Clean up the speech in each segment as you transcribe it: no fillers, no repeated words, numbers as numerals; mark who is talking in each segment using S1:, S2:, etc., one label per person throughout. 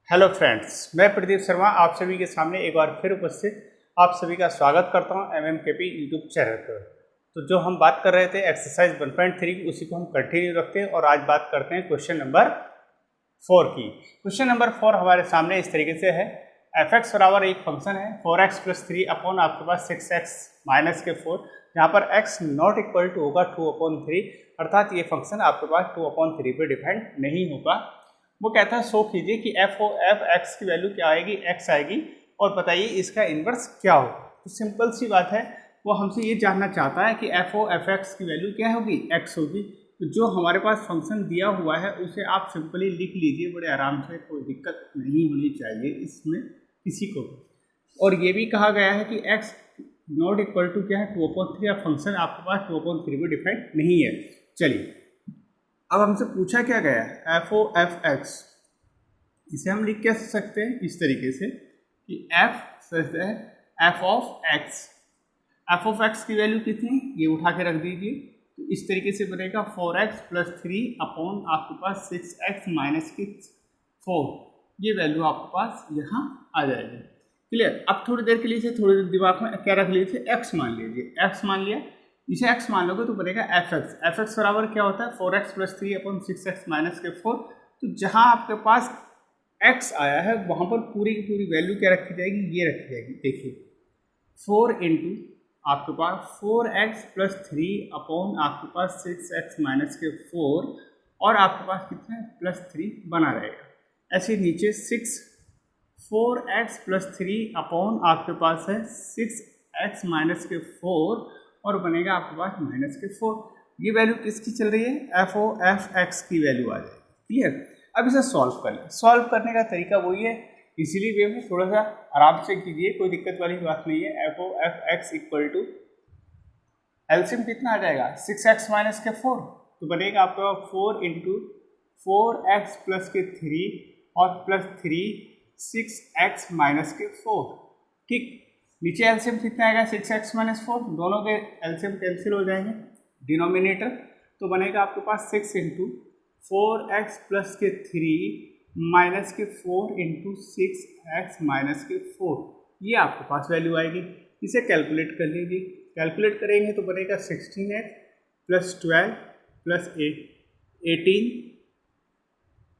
S1: Hello friends, मैं प्रदीप शर्मा आप सभी के सामने एक बार फिर उपस्थित आप सभी का स्वागत करता हूं MMKP यूट्यूब चैनल पर। तो जो हम बात कर रहे थे एक्सरसाइज 1.3 की, उसी को हम कंटिन्यू रखते हैं और आज बात करते हैं क्वेश्चन नंबर 4 की। क्वेश्चन नंबर 4 हमारे सामने इस तरीके से है। f(x) बराबर एक फंक्शन है 4x + 3 अपॉन आपके पास 6x - के 4, जहाँ पर x नॉट इक्वल टू होगा 2/3, अर्थात ये फंक्शन आपके पास 2/3 पे डिपेंड नहीं होगा। वो कहता है शो कीजिए कि f(x) की वैल्यू क्या आएगी, x आएगी, और बताइए इसका इन्वर्स क्या हो। तो सिंपल सी बात है, वो हमसे ये जानना चाहता है कि f(x) की वैल्यू क्या होगी, x होगी। तो जो हमारे पास फंक्शन दिया हुआ है उसे आप सिंपली लिख लीजिए बड़े आराम से, कोई दिक्कत नहीं होनी चाहिए इसमें किसी को। और ये भी कहा गया है कि x नॉट इक्वल टू क्या है 2/3, या फंक्शन आपके पास 2/3 में डिफाइंड नहीं है। चलिए, अब हमसे पूछा क्या गया है f(x), इसे हम लिख क्या सकते हैं इस तरीके से कि f(x) की वैल्यू कितनी, ये उठा के रख दीजिए। तो इस तरीके से बनेगा 4x + 3 अपॉन आपके पास 6x - 4, ये वैल्यू आपके पास यहाँ आ जाएगी। क्लियर। अब थोड़ी देर के लिए से थोड़ी देर दिमाग में क्या रख लीजिए, x मान लीजिए, x मान लिया, इसे x मान लोगे तो बनेगा f(x) बराबर क्या होता है 4x + 3 अपॉन 6x - के 4। तो जहाँ आपके पास x आया है वहाँ पर पूरी की पूरी वैल्यू क्या रखी जाएगी, ये रखी जाएगी। देखिए 4 इंटू आपके पास 4x + 3 अपॉन आपके पास 6x - के 4, और आपके पास कितना है +3 बना रहेगा। ऐसे नीचे 4x + 3 अपॉन आपके पास है 6x - के 4, और बनेगा आपके पास -4। ये वैल्यू किसकी चल रही है, f(x) की वैल्यू आ जाएगी। क्लियर। अब इसे सॉल्व कर लें। सॉल्व करने का तरीका वही है, इसीलिए वे में थोड़ा सा आराम से कीजिए, कोई दिक्कत वाली बात नहीं है। f(x) इक्वल टू एलसीएम कितना आ जाएगा 6x - के 4, तो बनेगा आपका 4 इंटू 4x + के 3 और +3 6x - के 4। ठीक, नीचे एलसीएम कितना आएगा 6x - 4, दोनों के एलसीएम कैंसिल हो जाएंगे डिनोमिनेटर, तो बनेगा आपके पास 6 इंटू 4x + के 3 - के 4 इंटू 6x - के 4, ये आपके पास वैल्यू आएगी। इसे कैलकुलेट कर लीजिए। कैलकुलेट करेंगे तो बनेगा 16x + 12 +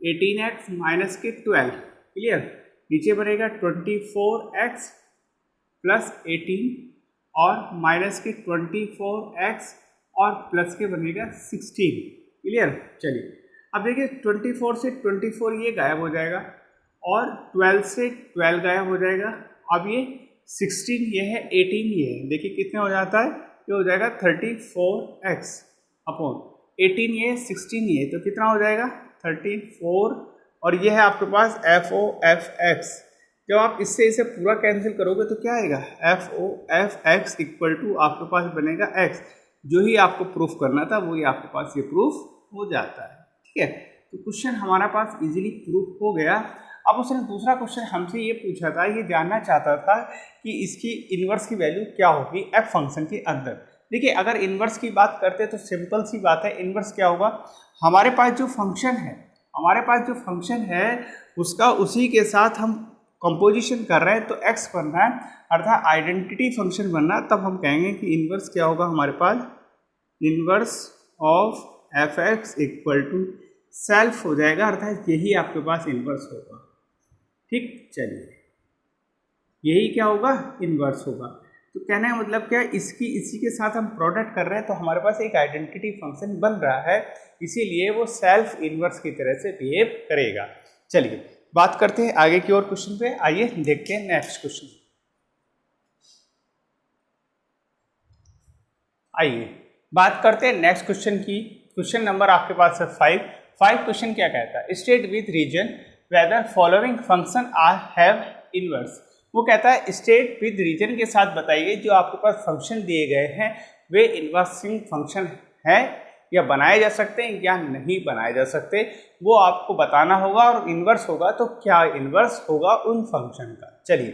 S1: 18x - के 12। क्लियर। नीचे बनेगा 24x + 18 और -के 24x और प्लस के बनेगा 16। क्लियर। चलिए, अब देखिए 24 से 24 ये गायब हो जाएगा, और 12 से 12 गायब हो जाएगा। अब ये 16 ये है, 18 ये है, देखिए कितने हो जाता है, ये हो जाएगा 34x अपॉन 18 ये 16 ये, तो कितना हो जाएगा 34, और ये है आपके पास f(x). जब आप इससे इसे पूरा कैंसिल करोगे तो क्या आएगा, f(x) इक्वल टू आपके पास बनेगा x। जो ही आपको प्रूफ करना था वही आपके पास ये प्रूफ हो जाता है। ठीक है, तो क्वेश्चन हमारा पास इजीली प्रूफ हो गया। अब उसने दूसरा क्वेश्चन हमसे ये पूछा था, ये जानना चाहता था कि इसकी इन्वर्स की वैल्यू क्या होगी f फंक्शन के अंदर। देखिए, अगर इन्वर्स की बात करते हैं तो सिंपल सी बात है, इन्वर्स क्या होगा, हमारे पास जो फंक्शन है उसका उसी के साथ हम कंपोजिशन कर रहे हैं, तो x बन रहा है, अर्थात आइडेंटिटी फंक्शन बनना है। तब हम कहेंगे कि इन्वर्स क्या होगा हमारे पास, inverse of f(x) equal to self हो जाएगा, अर्थात यही आपके पास इन्वर्स होगा। ठीक, चलिए, यही क्या होगा, इन्वर्स होगा। तो कहने का मतलब क्या है, इसी के साथ हम प्रोडक्ट कर रहे हैं, तो हमारे पास एक आइडेंटिटी फंक्शन बन रहा है, इसीलिए वो सेल्फ इन्वर्स की तरह से बिहेव करेगा। चलिए, बात करते हैं आगे की और क्वेश्चन पे। आइए देखते हैं नेक्स्ट क्वेश्चन। आइए बात करते हैं नेक्स्ट क्वेश्चन की। क्वेश्चन नंबर आपके पास है 5 क्वेश्चन क्या कहता है, state with reason whether following function are have inverse. वो कहता है स्टेट विद रीजन के साथ बताइए जो आपके पास फंक्शन दिए गए हैं वे इन्वर्सिंग फंक्शन है या बनाए जा सकते हैं या नहीं बनाए जा सकते, वो आपको बताना होगा, और इन्वर्स होगा तो क्या इन्वर्स होगा उन फंक्शन का। चलिए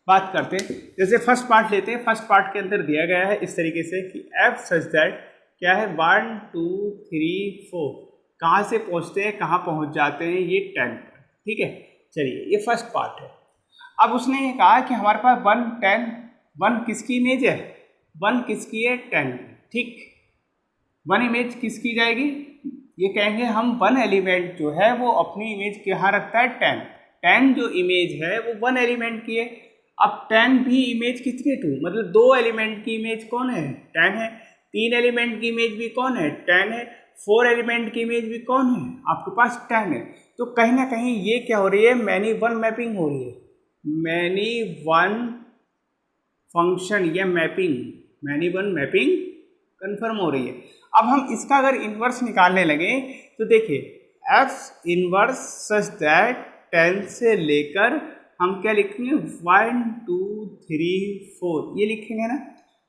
S1: बात करते हैं। जैसे फर्स्ट पार्ट लेते हैं, फर्स्ट पार्ट के अंदर दिया गया है इस तरीके से कि f सच दैट क्या है 1 2 3 4, कहाँ से पहुँचते हैं कहाँ पहुँच जाते हैं, ये 10 पर। ठीक है, चलिए ये फर्स्ट पार्ट है। अब उसने ये कहा कि हमारे पास 1 10 1 किसकी इमेज है, 1 किसकी है 10 की, ठीक। 1 इमेज किसकी जाएगी, ये कहेंगे हम 1 एलिमेंट जो है वो अपनी इमेज कहाँ रखता है 10, 10 जो इमेज है वो 1 एलिमेंट की है। अब 10 भी इमेज किसकी है 2, मतलब 2 एलिमेंट की इमेज कौन है 10 है, 3 एलिमेंट की इमेज भी कौन है 10 है, 4 एलिमेंट की इमेज भी कौन है आपके पास 10 है। तो कहीं ना कहीं ये क्या हो रही है, मैनी वन मैपिंग हो रही है, मैनी वन फंक्शन या mapping, many one mapping confirm हो रही है। अब हम इसका अगर इन्वर्स निकालने लगे तो देखिए एफ इन्वर्स सच दैट 10 से लेकर हम क्या लिखेंगे 1 2 3 4 ये लिखेंगे ना।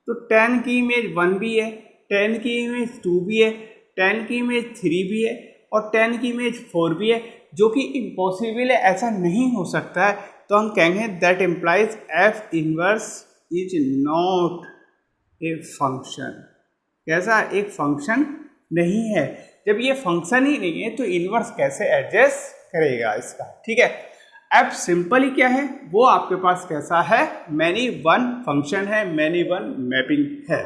S1: तो 10 की इमेज 1 भी है, 10 की इमेज 2 भी है, 10 की इमेज 3 भी है और 10 की इमेज 4 भी है, जो कि इम्पॉसिबल है, ऐसा नहीं हो सकता है। तो हम कहेंगे that implies F inverse is not a function. कैसा, एक फंक्शन नहीं है। जब ये फंक्शन ही नहीं है तो इनवर्स कैसे एडजस्ट करेगा इसका, ठीक है। एफ सिंपल ही क्या है, वो आपके पास कैसा है, मैनी वन फंक्शन है, मैनी वन मैपिंग है।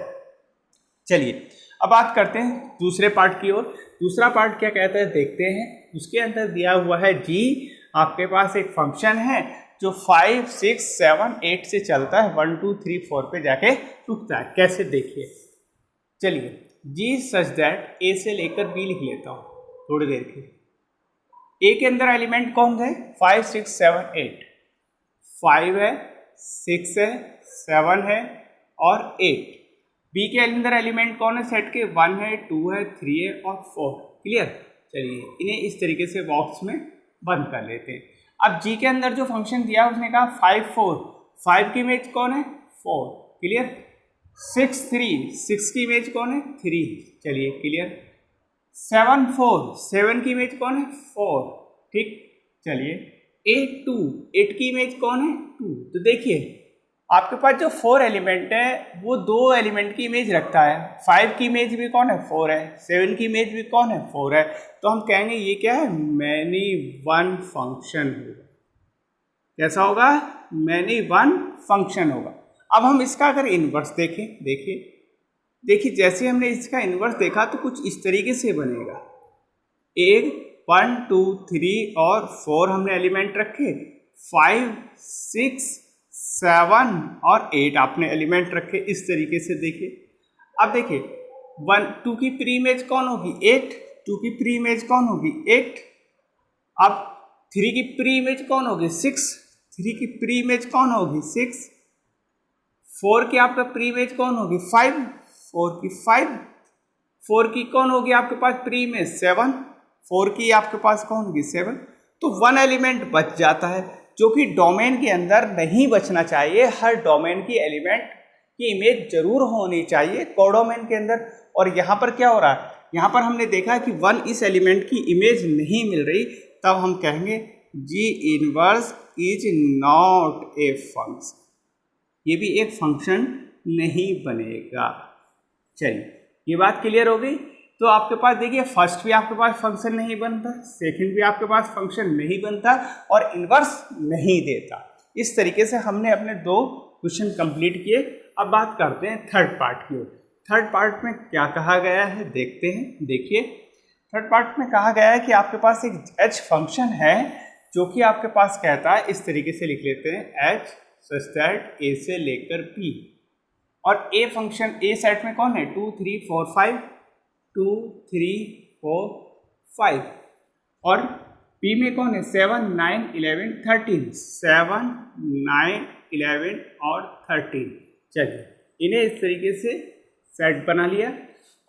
S1: चलिए अब बात करते हैं दूसरे पार्ट की ओर। दूसरा पार्ट क्या कहता है देखते हैं। उसके अंदर दिया हुआ है जी, आपके पास एक फंक्शन है जो 5 6 7 8 से चलता है, 1 2 3 4 पे जाके रुकता है। कैसे देखिए, चलिए जी सच दैट ए से लेकर बी लिख लेता हूँ थोड़ी देर के। ए के अंदर एलिमेंट कौन है 5 6 7 8, 5 है 6 है 7 है और 8। बी के अंदर एलिमेंट कौन है सेट के 1 है 2 है 3 है और 4। क्लियर। चलिए इन्हें इस तरीके से बॉक्स में बंद कर लेते हैं। अब जी के अंदर जो फंक्शन दिया उसने कहा 5 4, 5 की इमेज कौन है 4। क्लियर। 6 3, 6 की इमेज कौन है 3। चलिए क्लियर। 7 4, 7 की इमेज कौन है 4। ठीक। चलिए 8 2, 8 की इमेज कौन है 2। तो देखिए आपके पास जो 4 एलिमेंट है वो 2 एलिमेंट की इमेज रखता है। 5 की इमेज भी कौन है 4 है, 7 की इमेज भी कौन है 4 है। तो हम कहेंगे ये क्या है, मैनी वन फंक्शन होगा। कैसा होगा, मैनी वन फंक्शन होगा। अब हम इसका अगर इन्वर्स देखें, देखिए जैसे हमने इसका इन्वर्स देखा तो कुछ इस तरीके से बनेगा। 1 2 3 और 4 हमने एलिमेंट रखे, 5 6 7 और 8 आपने एलिमेंट रखे। इस तरीके से देखिए। अब देखिए 1 2 की प्री इमेज कौन होगी 8, 2 की प्री इमेज कौन होगी 8। अब 3 की प्री इमेज कौन होगी 6, 3 की प्री इमेज कौन होगी 6। 4 की आपका प्री इमेज कौन होगी 5, 4 की 5। 4 की कौन होगी आपके पास प्री इमेज 7, 4 की आपके पास कौन होगी 7। तो 1 एलिमेंट बच जाता है, जो कि डोमेन के अंदर नहीं बचना चाहिए। हर डोमेन की एलिमेंट की इमेज जरूर होनी चाहिए कोडोमेन के अंदर। और यहाँ पर क्या हो रहा है, यहाँ पर हमने देखा कि 1 इस एलिमेंट की इमेज नहीं मिल रही, तब हम कहेंगे जी inverse is not a function, ये भी एक फंक्शन नहीं बनेगा। चलिए ये बात क्लियर हो गई। तो आपके पास देखिए फर्स्ट भी आपके पास फंक्शन नहीं बनता, सेकंड भी आपके पास फंक्शन नहीं बनता और इन्वर्स नहीं देता। इस तरीके से हमने अपने 2 क्वेश्चन कंप्लीट किए। अब बात करते हैं थर्ड पार्ट की ओर। थर्ड पार्ट में क्या कहा गया है देखते हैं। देखिए थर्ड पार्ट में कहा गया है कि आपके पास एक h फंक्शन है जो कि आपके पास कहता है, इस तरीके से लिख लेते हैं h सच दैट a से लेकर p। और a फंक्शन a सेट में कौन है 2 3 4 5, 2 3 4 5 और P में कौन है 7 9 11 13, 7 9 11 और 13। चलिए इन्हें इस तरीके से सेट बना लिया।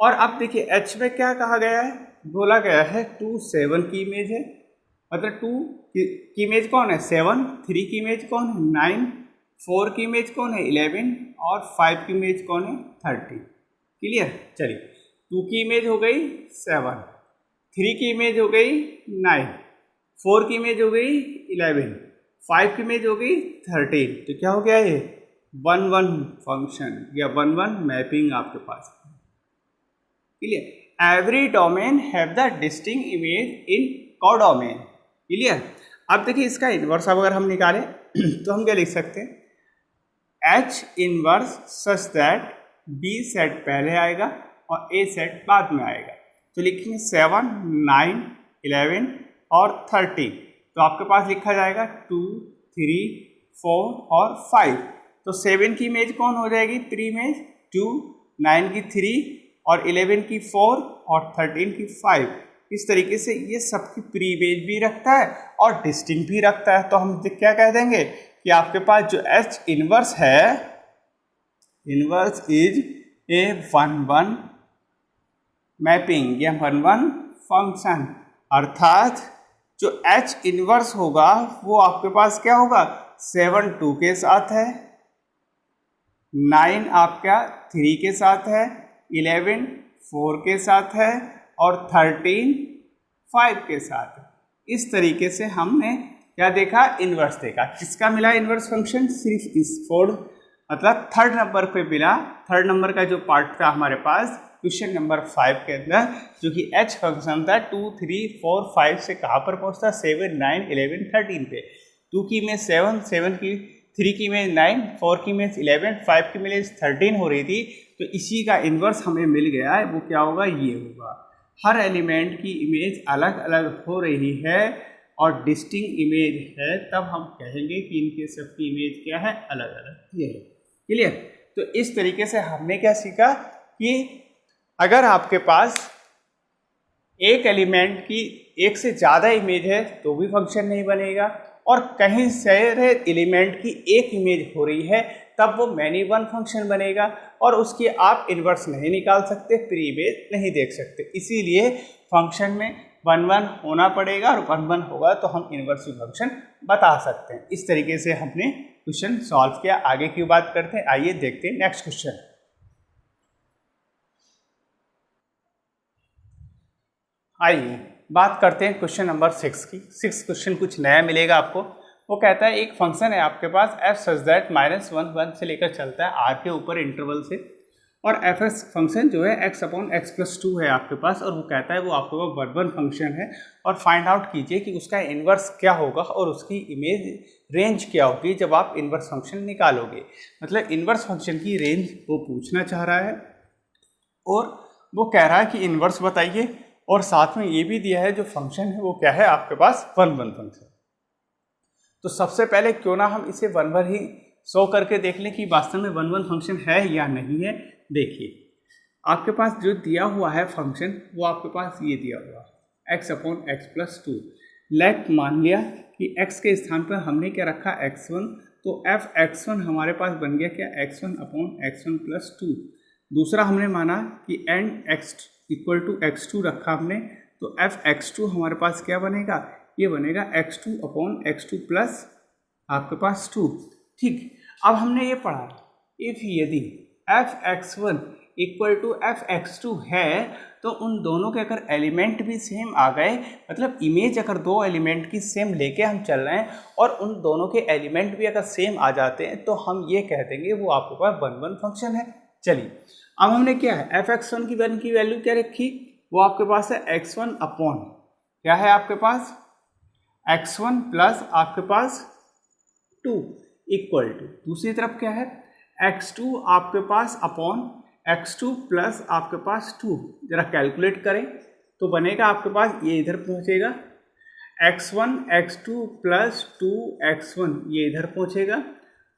S1: और अब देखिए H में क्या कहा गया है, बोला गया है 2 7 की इमेज है, मतलब 2 की इमेज कौन है 7, 3 की इमेज कौन है 9, 4 की इमेज कौन है 11 और 5 की इमेज कौन है 30। क्लियर। चलिए 2 की इमेज हो गई 7, 3 की इमेज हो गई 9, 4 की इमेज हो गई 11, 5 की इमेज हो गई 13। तो क्या हो गया ये 1 1 फंक्शन या 1 1 मैपिंग आपके पास। Clear. Every domain have the distinct image in codomain. Clear. अब देखिए इसका इन्वर्स अब अगर हम निकालें तो हम क्या लिख सकते हैं, H inverse such that B set पहले आएगा और ए सेट बाद में आएगा। तो लिखेंगे 7, 9, 11 और 13। तो आपके पास लिखा जाएगा 2, 3, 4 और 5। तो 7 की इमेज कौन हो जाएगी, 3 इमेज 2, 9 की 3 और 11 की 4 और 13 की 5। इस तरीके से ये सबकी प्री इमेज भी रखता है और डिस्टिंक्ट भी रखता है। तो हम क्या कह देंगे कि आपके पास जो एच इनवर्स है, इनवर्स इज ए 1-1 मैपिंग या 1-1 फंक्शन, अर्थात जो एच इनवर्स होगा वो आपके पास क्या होगा, 7 2 के साथ है, 9 आपका 3 के साथ है, 11 4 के साथ है और 13 5 के साथ है। इस तरीके से हमने क्या देखा, इन्वर्स देखा। किसका मिला इन्वर्स फंक्शन, सिर्फ इस 4 मतलब थर्ड नंबर पे मिला। थर्ड नंबर का जो पार्ट था हमारे पास क्वेश्चन नंबर 5 के अंदर, जो कि एच फंक्शन था 2 3 4 5 से कहाँ पर पहुँचता, 7 9 11 13 पे। 2 की इमेज 7, 7 की 3 की इमेज 9, 4 की इमेज 11, 5 की इमेज 13 हो रही थी। तो इसी का इन्वर्स हमें मिल गया है, वो क्या होगा, ये होगा। हर एलिमेंट की इमेज अलग अलग हो रही है और डिस्टिंक्ट इमेज है, तब हम कहेंगे कि इनके सबकी इमेज क्या है, अलग अलग। ये है क्लियर। तो इस तरीके से हमने क्या सीखा कि अगर आपके पास एक एलिमेंट की एक से ज़्यादा इमेज है तो भी फंक्शन नहीं बनेगा, और कहीं सारे एलिमेंट की एक इमेज हो रही है तब वो मैनी वन फंक्शन बनेगा, और उसकी आप इन्वर्स नहीं निकाल सकते, प्री इमेज नहीं देख सकते। इसीलिए फंक्शन में 1-1 होना पड़ेगा, और 1-1 होगा तो हम इन्वर्सिव फंक्शन बता सकते हैं। इस तरीके से हमने क्वेश्चन सॉल्व किया। आगे की बात करते हैं, आइए देखते हैं नेक्स्ट क्वेश्चन। आइए बात करते हैं क्वेश्चन नंबर 6 की। 6 क्वेश्चन कुछ नया मिलेगा आपको। वो कहता है एक फंक्शन है आपके पास f सच दैट -1 1 से लेकर चलता है r के ऊपर इंटरवल से, और एफ एस फंक्शन जो है x/x+2 है आपके पास, और वो कहता है वो आपके पास 1-1 फंक्शन है, और फाइंड आउट कीजिए कि उसका इन्वर्स क्या होगा और उसकी इमेज रेंज क्या होगी जब आप इन्वर्स फंक्शन निकालोगे। मतलब इन्वर्स फंक्शन की रेंज वो पूछना चाह रहा है, और वो कह रहा है कि इन्वर्स बताइए, और साथ में ये भी दिया है जो फंक्शन है वो क्या है आपके पास 1-1 फंक्शन। तो सबसे पहले क्यों ना हम इसे 1-1 ही शो करके देख लें कि वास्तव में 1-1 फंक्शन है या नहीं है। देखिए आपके पास जो दिया हुआ है फंक्शन, वो आपके पास ये दिया हुआ x/x+2। लेट मान लिया कि x के स्थान पर हमने क्या रखा, x1, तो f(x1) हमारे पास बन गया क्या, x1/x1+2। दूसरा हमने माना कि x=x2 रखा हमने, तो f(x2) हमारे पास क्या बनेगा, ये बनेगा x2/x2 प्लस आपके पास 2। ठीक, अब हमने ये पढ़ा इफ यदि f(x1) = f(x2) है तो उन दोनों के अगर एलिमेंट भी सेम आ गए, मतलब इमेज अगर दो एलिमेंट की सेम लेके हम चल रहे हैं और उन दोनों के एलिमेंट भी अगर सेम आ जाते हैं, तो हम ये कह देंगे वो आपके पास 1-1 फंक्शन है। चलिए अब हमने क्या है, f(x1) की वैल्यू क्या रखी, वो आपके पास है x1 अपॉन क्या है आपके पास x1 प्लस आपके पास 2 इक्वल टू, दूसरी तरफ क्या है x2 आपके पास अपॉन x2 प्लस आपके पास 2। जरा कैलकुलेट करें तो बनेगा आपके पास, ये इधर पहुंचेगा x1 x2 प्लस 2x1, ये इधर पहुंचेगा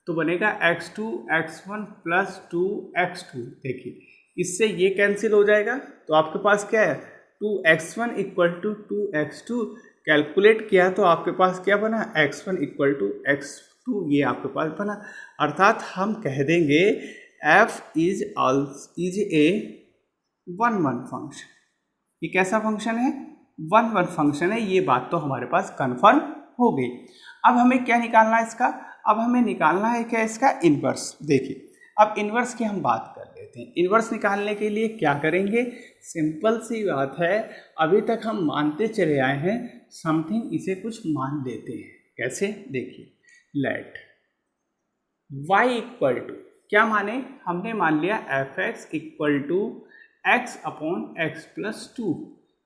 S1: तो बनेगा x2 x1 प्लस 2x2। देखिए इससे ये कैंसिल हो जाएगा, तो आपके पास क्या है 2x1 = 2x2। कैलकुलेट किया तो आपके पास क्या बना, x1 = x2, ये आपके पास बना। अर्थात हम कह देंगे f इज ए 1-1 फंक्शन। ये कैसा फंक्शन है, 1-1 फंक्शन है। ये बात तो हमारे पास कंफर्म हो गई। अब हमें क्या निकालना है इसका, अब हमें निकालना है क्या इसका इन्वर्स। देखिए अब इन्वर्स की हम बात कर लेते हैं। इन्वर्स निकालने के लिए क्या करेंगे, सिंपल सी बात है, अभी तक हम मानते चले आए हैं समथिंग, इसे कुछ मान लेते हैं। कैसे, देखिए लेट y = क्या माने, हमने मान लिया f(x) = x/x+2।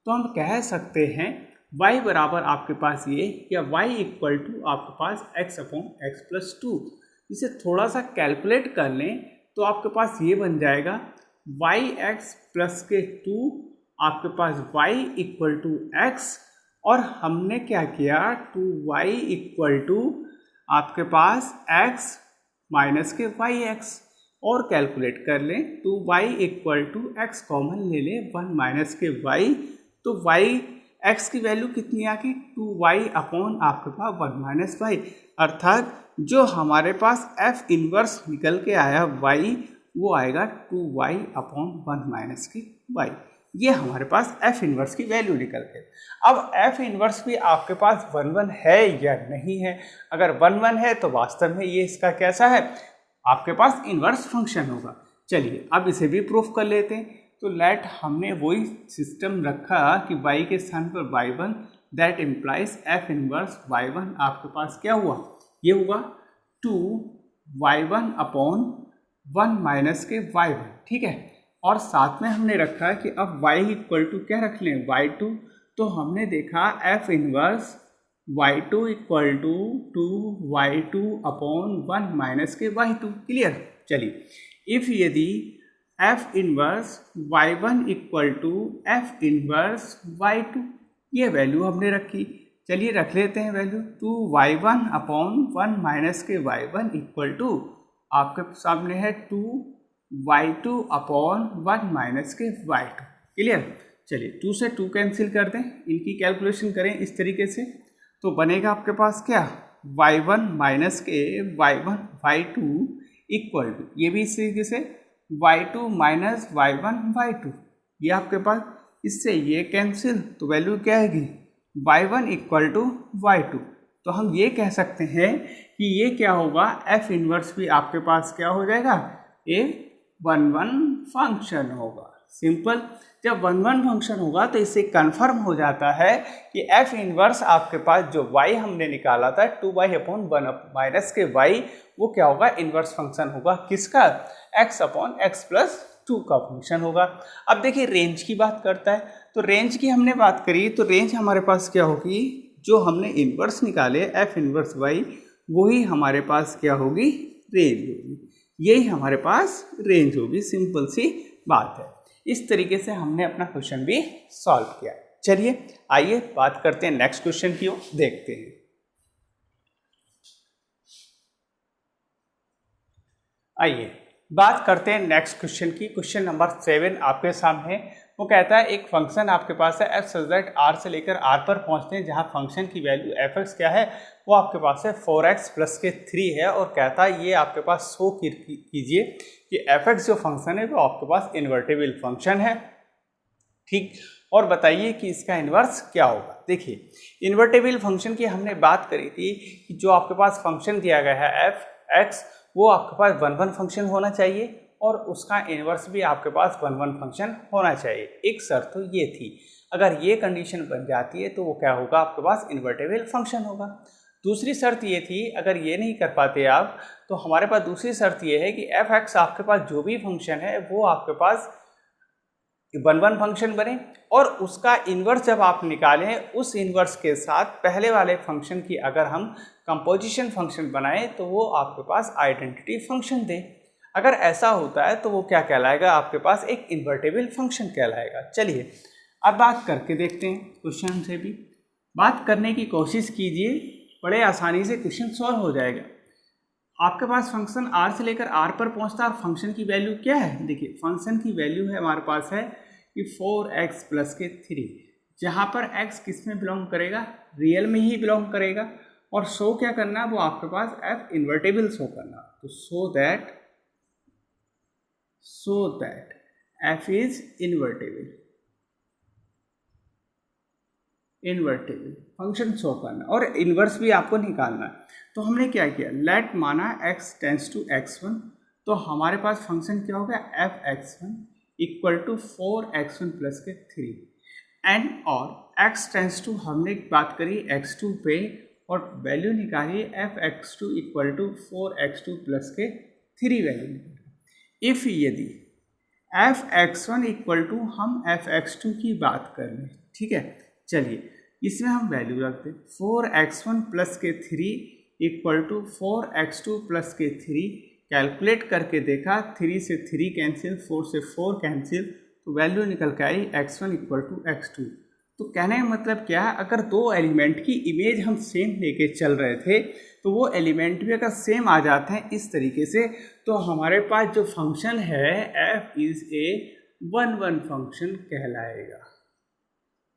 S1: तो हम कह सकते हैं y बराबर आपके पास ये, या y इक्वल टू आपके पास x upon x plus two. इसे थोड़ा सा कैलकुलेट कर लें तो आपके पास ये बन जाएगा yx प्लस के 2, आपके पास y इक्वल टू x, और हमने क्या किया 2y इक्वल टू आपके पास x माइनस के yx, और कैलकुलेट कर लें 2y equal to x common ले लें 1 माइनस के y, तो y x की वैल्यू कितनी आ गई 2y अपॉन आपके पास 1 माइनस y, अर्थात जो हमारे पास f इनवर्स निकल के आया y वो आएगा 2y अपॉन 1 माइनस के y। ये हमारे पास f इनवर्स की वैल्यू निकल के। अब f इनवर्स भी आपके पास 1 1 है या नहीं है, अगर 1 1 है तो वास्तव में ये इसका कैसा है, आपके पास इनवर्स फंक्शन होगा। चलिए अब इसे भी प्रूफ कर लेते हैं। तो लेट हमने वही सिस्टम रखा कि y के स्थान पर y1, that implies f inverse y1 आपके पास क्या हुआ, ये हुआ 2y1 अपॉन 1 माइनस के y1, ठीक है। और साथ में हमने रखा कि अब y इक्वल टू क्या रख लें y2, तो हमने देखा f inverse y2 equal to 2y2 upon 1 minus के y2, क्लियर। चलिए इफ यदि f inverse y1 equal to f inverse y2, ये वैल्यू हमने रखी। चलिए रख लेते हैं वैल्यू 2y1 अपॉन 1 माइनस के y1 इक्वल टू आपके सामने है 2y2 अपॉन 1 माइनस के y2, क्लियर। चलिए 2 से 2 कैंसिल कर दें, इनकी कैलकुलेशन करें इस तरीके से, तो बनेगा आपके पास क्या y1 माइनस के y1 y2 इक्वल टू, ये भी इस तरीके से y2 माइनस y1 y2, ये आपके पास इससे ये कैंसिल, तो वैल्यू क्या आएगी y1 इक्वल टू y2। तो हम ये कह सकते हैं कि ये क्या होगा, f इनवर्स भी आपके पास क्या हो जाएगा, ए 1 1 फंक्शन होगा। सिंपल, जब 1 1 फंक्शन होगा तो इससे कंफर्म हो जाता है कि f इनवर्स आपके पास जो y हमने निकाला था 2y अपॉन 1 माइनस के y, वो क्या होगा, इनवर्स फंक्शन होगा किसका, x अपॉन एक्स प्लस 2 का फंक्शन होगा। अब देखिए रेंज की बात करता है, तो रेंज की हमने बात करी, तो रेंज हमारे पास क्या होगी, जो हमने इनवर्स निकाले f इनवर्स y, वही हमारे पास क्या होगी, रेंज होगी। यही हमारे पास रेंज होगी, सिंपल सी बात है। इस तरीके से हमने अपना क्वेश्चन भी सॉल्व किया। चलिए आइए बात करते हैं नेक्स्ट क्वेश्चन की ओर, देखते हैं। आइए बात करते हैं नेक्स्ट क्वेश्चन की। क्वेश्चन नंबर 7 आपके सामने, वो कहता है एक फंक्शन आपके पास है f सच दैट r से लेकर r पर पहुंचते हैं, जहां फंक्शन की वैल्यू fx क्या है, वो आपके पास है 4x प्लस के 3 है, और कहता है ये आपके पास शो कीजिए कि fx जो फंक्शन है वो आपके पास इन्वर्टेबल फंक्शन है, ठीक। और बताइए कि इसका इन्वर्स क्या होगा। देखिए इन्वर्टेबल फंक्शन की हमने बात करी थी कि जो आपके पास फंक्शन दिया गया है f(x), वो आपके पास 1 1 फंक्शन होना चाहिए और उसका इन्वर्स भी आपके पास 1 1 फंक्शन होना चाहिए। एक शर्त तो ये थी, अगर ये कंडीशन बन जाती है तो वो क्या होगा, आपके पास इन्वर्टेबल फंक्शन होगा। दूसरी शर्त ये थी, अगर ये नहीं कर पाते आप, तो हमारे पास दूसरी शर्त ये है कि f(x) आपके पास जो भी फंक्शन है वो आपके पास 1 1 फंक्शन बने, और उसका इन्वर्स जब आप निकालें उस इन्वर्स के साथ पहले वाले फंक्शन की अगर हम कंपोजिशन फंक्शन बनाएं तो वो आपके पास आइडेंटिटी फंक्शन दे। अगर ऐसा होता है तो वो क्या कहलाएगा, आपके पास एक इन्वर्टेबल फंक्शन कहलाएगा। चलिए अब बात करके देखते हैं, क्वेश्चन से भी बात करने की कोशिश कीजिए, बड़े आसानी से क्वेश्चन सॉल्व हो जाएगा। आपके पास फंक्शन r से लेकर r पर पहुंचता है और फंक्शन की वैल्यू क्या है, देखिए फंक्शन की वैल्यू है हमारे पास है कि 4x प्लस के 3, जहाँ पर x किस में बिलोंग करेगा, रियल में ही बिलोंग करेगा, और शो क्या करना है, वो आपके पास f इन्वर्टेबल शो करना, तो show that f is invertible function show करना, और इन्वर्स भी आपको निकालना है। तो हमने क्या किया, लेट माना x टेंड्स टू x1, तो हमारे पास फंक्शन क्या होगा, f(x1) equal to 4x1 plus के 3, एंड और x टेंड्स टू, हमने बात करी x2 पे, और वैल्यू निकाली f(x2) equal to 4x2 plus के 3 वैल्यू निकाली। इफ यदि f(x1) इक्वल टू, हम f(x2) की बात कर लें, ठीक है। चलिए इसमें हम वैल्यू रखते हैं 4x1 प्लस के 3 इक्वल टू 4x2 प्लस के 3। कैलकुलेट करके देखा, 3 से 3 कैंसिल, 4 से 4 कैंसिल, तो वैल्यू निकल के आई x1 इक्वल टू x2। तो कहने का मतलब क्या है, अगर दो एलिमेंट की इमेज हम सेम लेके चल रहे थे तो वो एलिमेंट भी अगर सेम आ जाते हैं इस तरीके से, तो हमारे पास जो फंक्शन है f इज ए 1-1 फंक्शन कहलाएगा।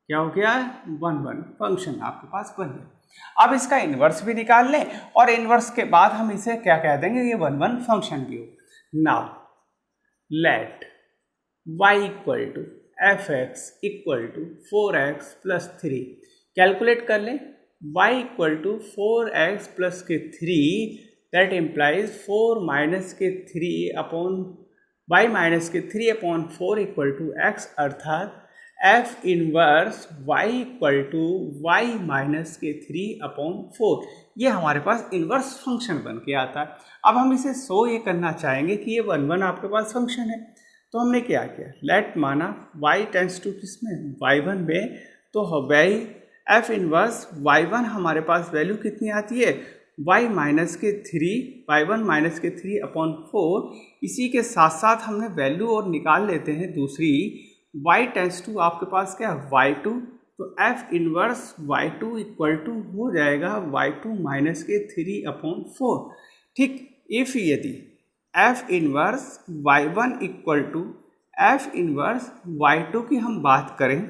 S1: क्या हो गया? 1-1 फंक्शन आपके पास बन गया। अब इसका इन्वर्स भी निकाल लें और इन्वर्स के बाद हम इसे क्या कह देंगे, ये 1-1 फंक्शन भी हो। Now let y equal to fx equal to 4x plus 3। Calculate कर लें, y equal to 4x plus के 3, दैट इम्प्लाइज 4 माइनस के 3 अपॉन y माइनस के 3 अपॉन 4 इक्वल टू x, अर्थात f inverse y equal to y minus के 3 upon 4। ये हमारे पास inverse function बन के आता है। अब हम इसे शो ये करना चाहेंगे कि ये 1-1 आपके पास फंक्शन है, तो हमने क्या किया, लेट माना y टेंड्स टू किसमें, y1 में, तो y f इनवर्स y1 हमारे पास वैल्यू कितनी आती है, y माइनस के 3, y1 माइनस के 3 अपॉन 4। इसी के साथ साथ हमने वैल्यू और निकाल लेते हैं दूसरी, y टेंड्स टू आपके पास क्या है y2, तो f inverse y2 equal to हो जाएगा y2 माइनस के 3 अपॉन 4। ठीक, इफ यदि f inverse y1 equal to f inverse y2 की हम बात करें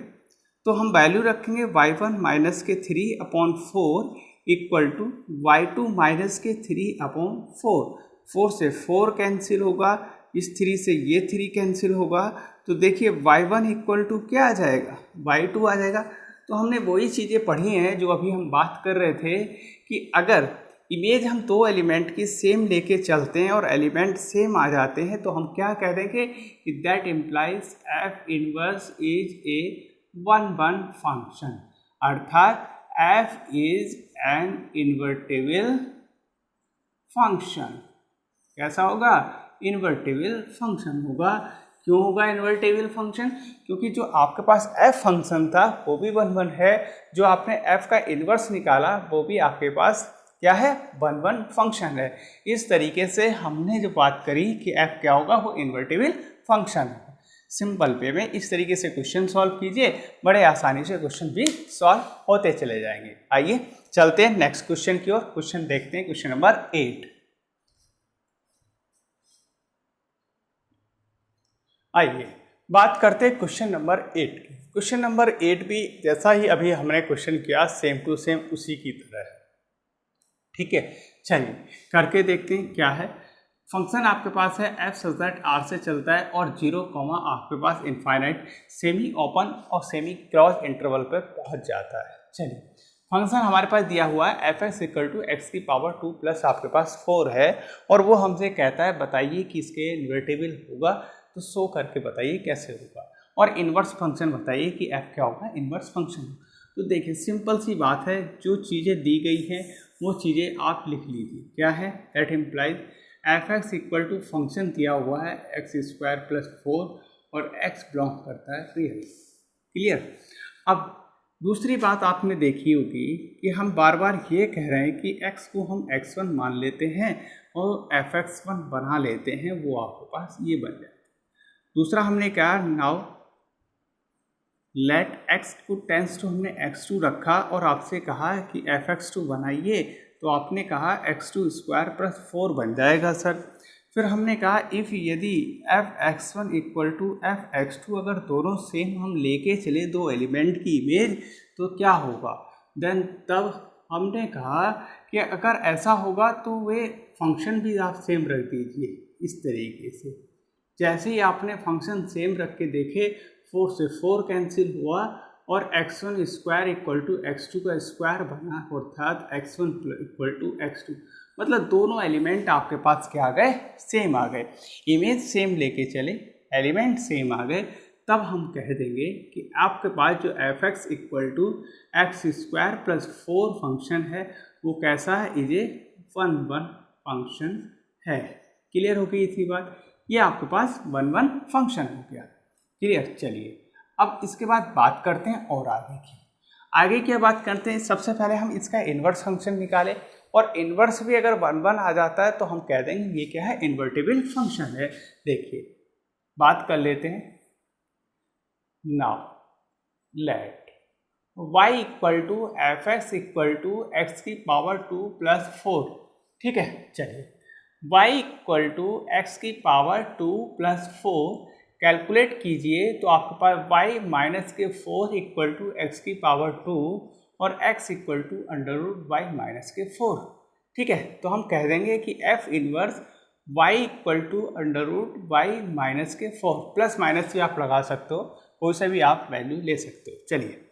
S1: तो हम वैल्यू रखेंगे y1 माइनस के 3 upon 4 equal to y2 minus के 3 अपॉन 4। 4 से 4 कैंसिल होगा, इस 3 से ये 3 कैंसिल होगा, तो देखिए y1 इक्वल टू क्या आ जाएगा, y2 आ जाएगा। तो हमने वही चीज़ें पढ़ी हैं जो अभी हम बात कर रहे थे कि अगर इमेज हम दो एलिमेंट की सेम लेके चलते हैं और एलिमेंट सेम आ जाते हैं तो हम क्या कह देंगे कि that implies f inverse is a 1-1 function, अर्थात f is an invertible function. कैसा होगा? इन्वर्टेबल फंक्शन होगा। क्यों होगा इन्वर्टेबल फंक्शन? क्योंकि जो आपके पास f फंक्शन था वो भी 1-1 है, जो आपने f का इन्वर्स निकाला वो भी आपके पास क्या है, 1-1 फंक्शन है। इस तरीके से हमने जो बात करी कि f क्या होगा, वो इन्वर्टेबल फंक्शन है। सिंपल वे में इस तरीके से क्वेश्चन सॉल्व कीजिए, बड़े आसानी से क्वेश्चन भी सॉल्व होते चले जाएंगे। आइए चलते हैं नेक्स्ट क्वेश्चन की ओर। क्वेश्चन देखते हैं, क्वेश्चन नंबर 8। आइए बात करते हैं क्वेश्चन नंबर 8 की। क्वेश्चन नंबर 8 भी जैसा ही अभी हमने क्वेश्चन किया सेम टू सेम उसी की तरह है। ठीक है, चलिए करके देखते हैं क्या है। फंक्शन आपके पास है f सच दैट r से चलता है और 0, आपके पास इनफाइनाइट सेमी ओपन और सेमी क्रॉस इंटरवल पर पहुंच जाता है। चलिए, फंक्शन हमारे पास दिया हुआ है f(x) = x की पावर 2 प्लस आपके पास 4 है और वो हमसे कहता है बताइए कि इसके इन्वर्टेबल होगा, तो शो करके बताइए कैसे होगा, और इन्वर्स फंक्शन बताइए कि f क्या होगा, इन्वर्स फंक्शन। तो देखिए सिंपल सी बात है, जो चीज़ें दी गई हैं वो चीज़ें आप लिख लीजिए। क्या है, that implies f(x) equal to function दिया हुआ है x² + 4 और x बिलोंग करता है रियल। क्लियर। अब दूसरी बात आपने देखी होगी कि हम बार बार ये कह रहे हैं कि x को हम x1 मान लेते हैं और f(x1) बना लेते हैं, वो आपके पास ये बन जाए। दूसरा हमने कहा नाउ लेट x को टेंस टू हमने x2 रखा और आपसे कहा कि f(x2) बनाइए, तो आपने कहा x2² + 4 बन जाएगा सर। फिर हमने कहा इफ़ यदि f(x1) इक्वल टू f(x2) अगर दोनों सेम हम लेके चले दो एलिमेंट की इमेज तो क्या होगा, देन तब हमने कहा कि अगर ऐसा होगा तो वे फंक्शन भी आप सेम रख दीजिए इस तरीके से। जैसे ही आपने फंक्शन सेम रख के देखे, 4 से 4 कैंसिल हुआ और x1² इक्वल टू x2 का स्क्वायर बना, अर्थात x1 इक्वल टू x2, मतलब दोनों एलिमेंट आपके पास क्या आ गए, सेम आ गए। इमेज सेम लेके चले, एलिमेंट सेम आ गए, तब हम कह देंगे कि आपके पास जो f(x) equal to x² + 4 function है वो कैसा है, इज ए 1-1 फंक्शन है। क्लियर हो गई इसी बात, ये आपके पास 1-1 फंक्शन हो गया। क्लियर। चलिए अब इसके बाद बात करते हैं और आगे की। आगे क्या बात करते हैं, सबसे पहले हम इसका इन्वर्स फंक्शन निकालें, और इन्वर्स भी अगर 1 आ जाता है तो हम कह देंगे ये क्या है, इन्वर्टिबल फंक्शन है। देखिए बात कर लेते हैं। Now let y equal to F X equal to X की पावर 2 प्लस 4। ठीक है, चलिए y इक्वल टू एक्स की पावर 2 प्लस 4 कैलकुलेट कीजिए तो आपके पास y माइनस के 4 इक्वल टू एक्स की पावर 2 और x equal to under root y minus के 4। ठीक है, तो हम कह देंगे कि f inverse y equal to under root y minus के 4, प्लस माइनस भी आप लगा सकते हो, कोई सा भी आप वैल्यू ले सकते हो। चलिए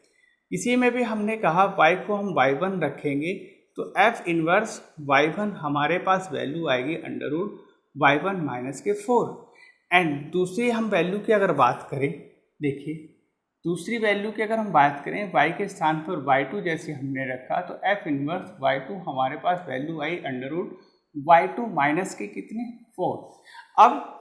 S1: इसी में भी हमने कहा y को हम y1 रखेंगे तो f इनवर्स y1 हमारे पास वैल्यू आएगी अंडर रूट y1 माइनस के 4। एंड दूसरी हम वैल्यू की अगर बात करें, देखिए दूसरी वैल्यू की अगर हम बात करें y के स्थान पर y2 जैसे हमने रखा तो f इनवर्स y2 हमारे पास वैल्यू आई अंडर रूट y2 माइनस के कितने 4। अब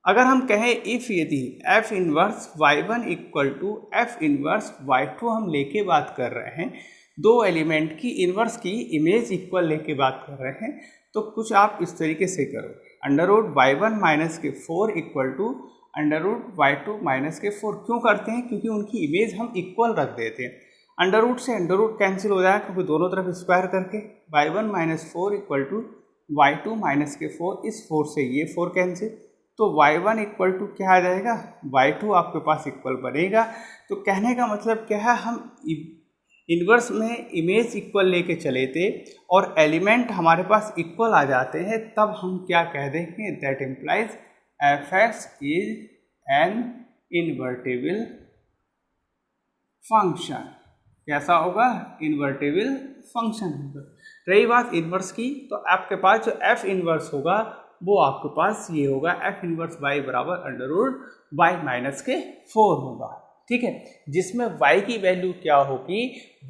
S1: अगर हम कहें इफ यदि f inverse y1 equal to f inverse y2 हम लेके बात कर रहे हैं, दो एलिमेंट की इनवर्स की इमेज इक्वल लेके बात कर रहे हैं, तो कुछ आप इस तरीके से करो, अंडर रूट y1 माइनस के 4 equal to under root y2 minus के 4। क्यों करते हैं, क्योंकि उनकी इमेज हम इक्वल रख देते हैं। अंडर रूट से अंडर रूट कैंसिल हो जाएगा क्योंकि दोनों तरफ स्क्वायर करके y1 minus 4 equal to y2 minus के 4, इस 4 से ये 4 कैंसिल, तो y1 इक्वल टू क्या आ जाएगा, y2 आपके पास इक्वल बनेगा। तो कहने का मतलब क्या है, हम इन्वर्स में इमेज इक्वल लेके चले थे और एलिमेंट हमारे पास इक्वल आ जाते हैं, तब हम क्या कह देंगे, that implies F x is an invertible function. कैसा होगा, इन्वर्टिबल फंक्शन होगा। रही बात इन्वर्स की, तो आपके पास जो एफ इन्वर्स होगा वो आपके पास ये होगा, एफ इनवर्स y बराबर अंडर रूट y माइनस के 4 होगा। ठीक है, जिसमें y की वैल्यू क्या होगी,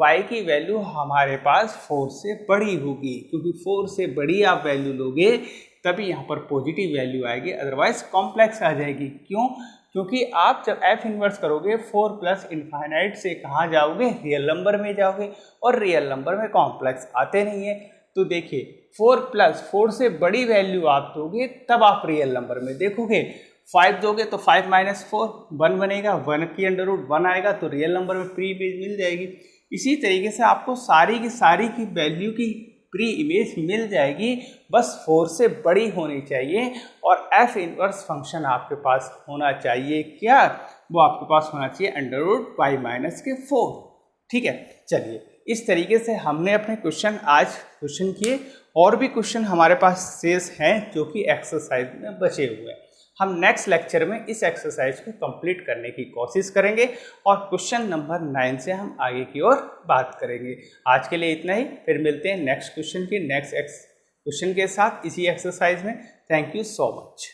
S1: y की वैल्यू हमारे पास 4 से बड़ी होगी, क्योंकि 4 से बड़ी आप वैल्यू लोगे तभी यहाँ पर पॉजिटिव वैल्यू आएगी, अदरवाइज कॉम्प्लेक्स आ जाएगी। क्यों, क्योंकि आप जब f इनवर्स करोगे 4 प्लस इनफाइनाइट से कहाँ जाओगे, रियल नंबर में जाओगे, और रियल नंबर में कॉम्प्लेक्स आते नहीं है। तो देखिए 4 प्लस 4 से बड़ी वैल्यू आप दोगे तब आप रियल नंबर में देखोगे। 5 दोगे तो 5 माइनस 4 1 बनेगा, 1 की अंडर रूट 1 आएगा तो रियल नंबर में प्री इमेज मिल जाएगी। इसी तरीके से आपको सारी की वैल्यू की प्री इमेज मिल जाएगी, बस 4 से बड़ी होनी चाहिए, और एफ इनवर्स फंक्शन आपके पास होना चाहिए क्या, वो आपके पास होना चाहिए अंडर रूट y माइनस के 4। ठीक है, चलिए इस तरीके से हमने अपने क्वेश्चन आज क्वेश्चन किए, और भी क्वेश्चन हमारे पास शेष हैं जो कि एक्सरसाइज में बचे हुए हैं। हम नेक्स्ट लेक्चर में इस एक्सरसाइज को कंप्लीट करने की कोशिश करेंगे और क्वेश्चन नंबर 9 से हम आगे की ओर बात करेंगे। आज के लिए इतना ही, फिर मिलते हैं नेक्स्ट क्वेश्चन के नेक्स्ट क्वेश्चन के साथ इसी एक्सरसाइज में। Thank you so much.